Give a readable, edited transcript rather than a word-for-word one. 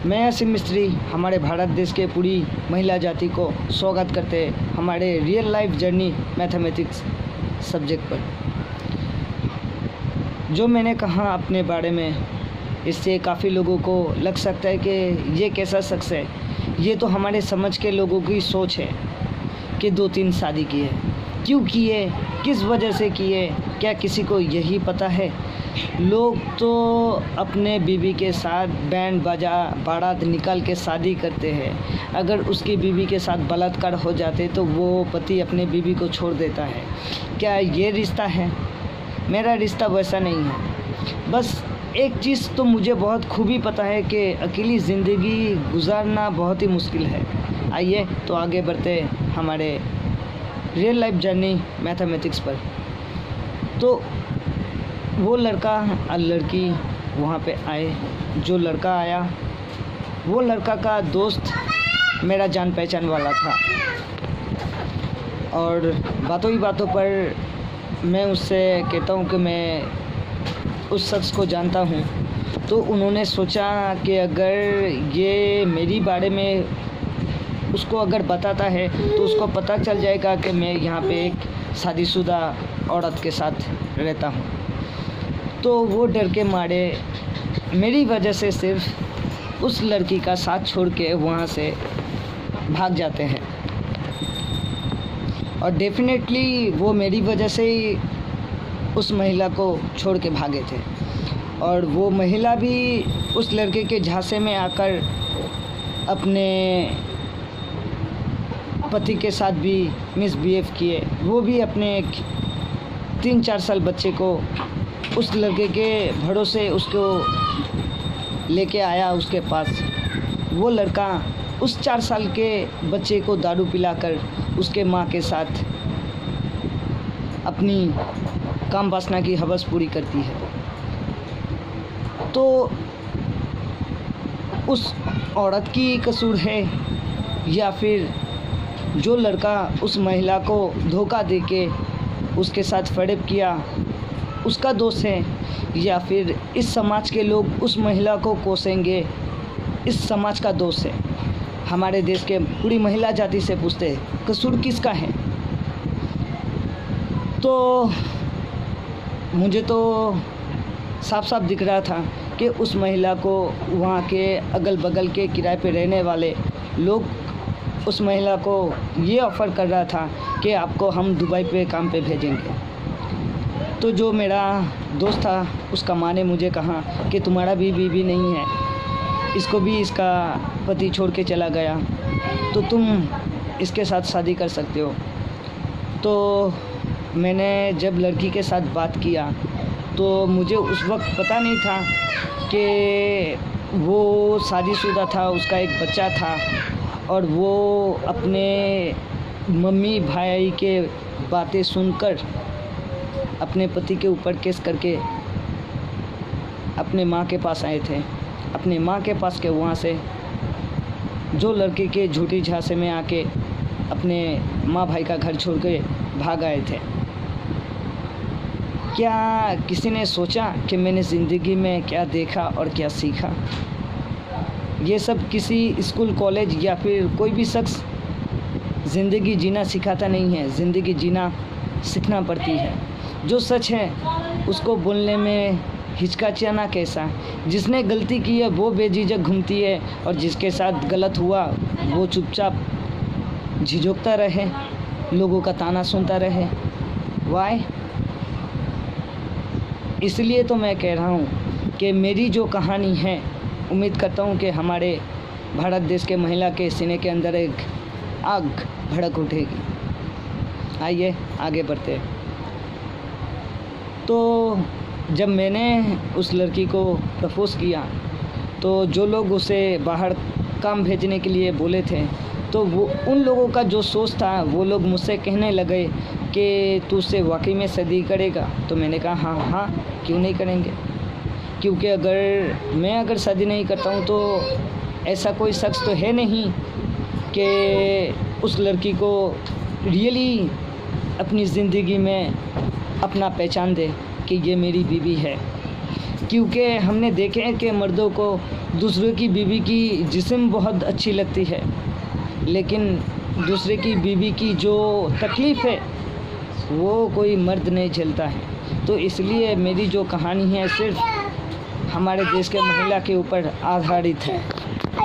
मैं असीम मिस्त्री हमारे भारत देश के पूरी महिला जाति को स्वागत करते हैं हमारे real life journey mathematics subject पर। जो मैंने कहा अपने बारे में, इससे काफ़ी लोगों को लग सकता है कि ये कैसा शख्स है। ये तो हमारे समझ के लोगों की सोच है कि 2-3 शादी की है, क्यों किए, किस वजह से किए, क्या किसी को यही पता है। लोग तो अपने बीवी के साथ बैंड बाजा बारात निकाल के शादी करते हैं। अगर उसकी बीवी के साथ बलात्कार हो जाते तो वो पति अपने बीवी को छोड़ देता है। क्या ये रिश्ता है? मेरा रिश्ता वैसा नहीं है। बस एक चीज़ तो मुझे बहुत खूबी पता है कि अकेली ज़िंदगी गुजारना बहुत ही मुश्किल है। आइए तो आगे बढ़ते हमारे रियल लाइफ जर्नी मैथमेटिक्स पर। तो वो लड़का और लड़की वहाँ पे आए। जो लड़का आया वो लड़का का दोस्त मेरा जान पहचान वाला था, और बातों ही बातों पर मैं उससे कहता हूँ कि मैं उस शख्स को जानता हूँ। तो उन्होंने सोचा कि अगर ये मेरी बारे में उसको अगर बताता है तो उसको पता चल जाएगा कि मैं यहाँ पे एक शादीशुदा औरत के साथ रहता हूँ। तो वो डर के मारे मेरी वजह से सिर्फ उस लड़की का साथ छोड़ के वहाँ से भाग जाते हैं। और डेफिनेटली वो मेरी वजह से ही उस महिला को छोड़ के भागे थे, और वो महिला भी उस लड़के के झांसे में आकर अपने पति के साथ भी मिसबिहेव किए। वो भी अपने 3-4 साल बच्चे को उस लड़के के भरोसे उसको लेके आया उसके पास। वो लड़का उस 4 साल के बच्चे को दारू पिलाकर उसके माँ के साथ अपनी काम वासना की हवस पूरी करती है। तो उस औरत की कसूर है, या फिर जो लड़का उस महिला को धोखा देके उसके साथ फरेब किया उसका दोष है, या फिर इस समाज के लोग उस महिला को कोसेंगे, इस समाज का दोष है। हमारे देश के पूरी महिला जाति से पूछते हैं कसूर किसका है। तो मुझे तो साफ साफ दिख रहा था कि उस महिला को वहाँ के अगल बगल के किराए पे रहने वाले लोग उस महिला को ये ऑफ़र कर रहा था कि आपको हम दुबई पे काम पे भेजेंगे। तो जो मेरा दोस्त था उसका माँ ने मुझे कहा कि तुम्हारा भी बीवी नहीं है, इसको भी इसका पति छोड़ के चला गया, तो तुम इसके साथ शादी कर सकते हो। तो मैंने जब लड़की के साथ बात किया तो मुझे उस वक्त पता नहीं था कि वो शादीशुदा था, उसका एक बच्चा था, और वो अपने मम्मी भाई के बातें सुनकर अपने पति के ऊपर केस करके अपने माँ के पास आए थे। अपने माँ के पास के वहाँ से जो लड़के के झूठी झांसे में आके अपने माँ भाई का घर छोड़ के भाग आए थे। क्या किसी ने सोचा कि मैंने ज़िंदगी में क्या देखा और क्या सीखा? ये सब किसी स्कूल कॉलेज या फिर कोई भी शख्स ज़िंदगी जीना सिखाता नहीं है, ज़िंदगी जीना सीखना पड़ती है। जो सच है उसको बोलने में हिचकिचाना कैसा। जिसने गलती की है वो बेझिझक घूमती है, और जिसके साथ गलत हुआ वो चुपचाप झिझकता रहे, लोगों का ताना सुनता रहे। वाई? इसलिए तो मैं कह रहा हूँ कि मेरी जो कहानी है, उम्मीद करता हूँ कि हमारे भारत देश के महिला के सीने के अंदर एक आग भड़क उठेगी। आइए आगे बढ़ते हैं। तो जब मैंने उस लड़की को प्रपोज़ किया तो जो लोग उसे बाहर काम भेजने के लिए बोले थे, तो वो उन लोगों का जो सोच था, वो लोग मुझसे कहने लगे कि तू उससे वाकई में शादी करेगा? तो मैंने कहा हाँ हाँ, क्यों नहीं करेंगे। क्योंकि अगर शादी नहीं करता हूँ तो ऐसा कोई शख्स तो है नहीं कि उस लड़की को रियली अपनी ज़िंदगी में अपना पहचान दे कि ये मेरी बीवी है। क्योंकि हमने देखे हैं कि मर्दों को दूसरे की बीवी की जिस्म बहुत अच्छी लगती है, लेकिन दूसरे की बीवी की जो तकलीफ़ है वो कोई मर्द नहीं झेलता है। तो इसलिए मेरी जो कहानी है सिर्फ़ हमारे देश के महिला के ऊपर आधारित है।